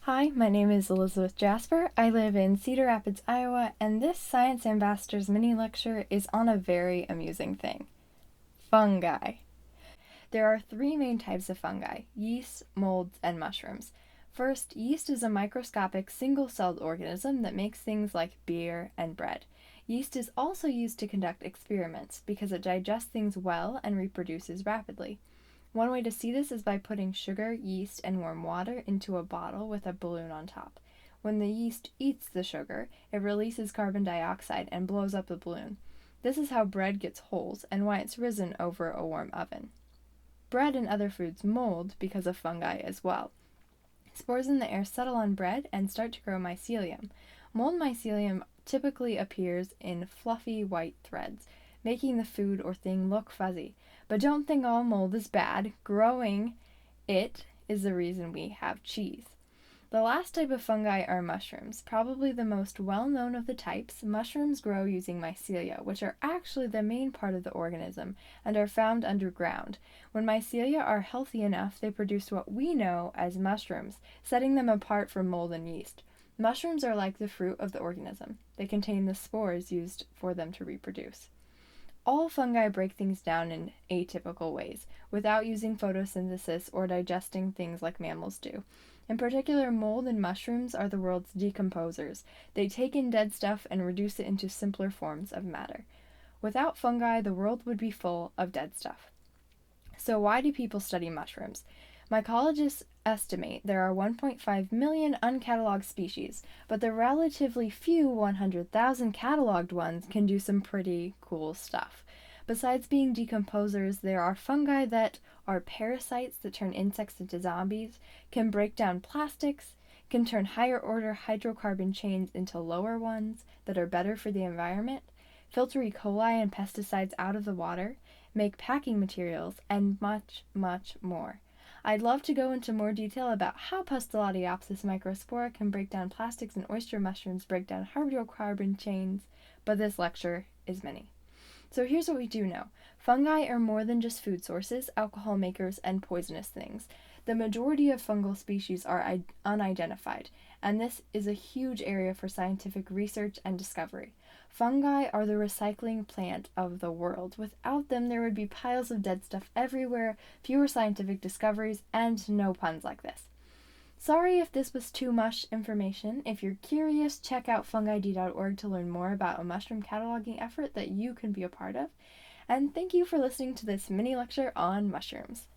Hi, my name is Elizabeth Jasper. I live in Cedar Rapids, Iowa, and this Science Ambassadors mini lecture is on a very amusing thing: fungi. There are three main types of fungi: yeast, molds, and mushrooms. First, yeast is a microscopic single-celled organism that makes things like beer and bread. Yeast is also used to conduct experiments because it digests things well and reproduces rapidly. One way to see this is by putting sugar, yeast, and warm water into a bottle with a balloon on top. When the yeast eats the sugar, it releases carbon dioxide and blows up the balloon. This is how bread gets holes and why it's risen over a warm oven. Bread and other foods mold because of fungi as well. Spores in the air settle on bread and start to grow mycelium. Mold mycelium typically appears in fluffy white threads, making the food or thing look fuzzy. But don't think all mold is bad. Growing it is the reason we have cheese. The last type of fungi are mushrooms. Probably the most well-known of the types, mushrooms grow using mycelia, which are actually the main part of the organism and are found underground. When mycelia are healthy enough, they produce what we know as mushrooms, setting them apart from mold and yeast. Mushrooms are like the fruit of the organism. They contain the spores used for them to reproduce. All fungi break things down in atypical ways, without using photosynthesis or digesting things like mammals do. In particular, mold and mushrooms are the world's decomposers. They take in dead stuff and reduce it into simpler forms of matter. Without fungi, the world would be full of dead stuff. So why do people study mushrooms? Mycologists estimate there are 1.5 million uncatalogued species, but the relatively few 100,000 cataloged ones can do some pretty cool stuff. Besides being decomposers, there are fungi that are parasites that turn insects into zombies, can break down plastics, can turn higher order hydrocarbon chains into lower ones that are better for the environment, filter E. coli and pesticides out of the water, make packing materials, and much, much more. I'd love to go into more detail about how Pustulatiopsis microspora can break down plastics and oyster mushrooms break down hydrocarbon chains, but this lecture is mini. So here's what we do know. Fungi are more than just food sources, alcohol makers, and poisonous things. The majority of fungal species are unidentified, and this is a huge area for scientific research and discovery. Fungi are the recycling plant of the world. Without them, there would be piles of dead stuff everywhere, fewer scientific discoveries, and no puns like this. Sorry if this was too much information. If you're curious, check out fungid.org to learn more about a mushroom cataloging effort that you can be a part of. And thank you for listening to this mini lecture on mushrooms.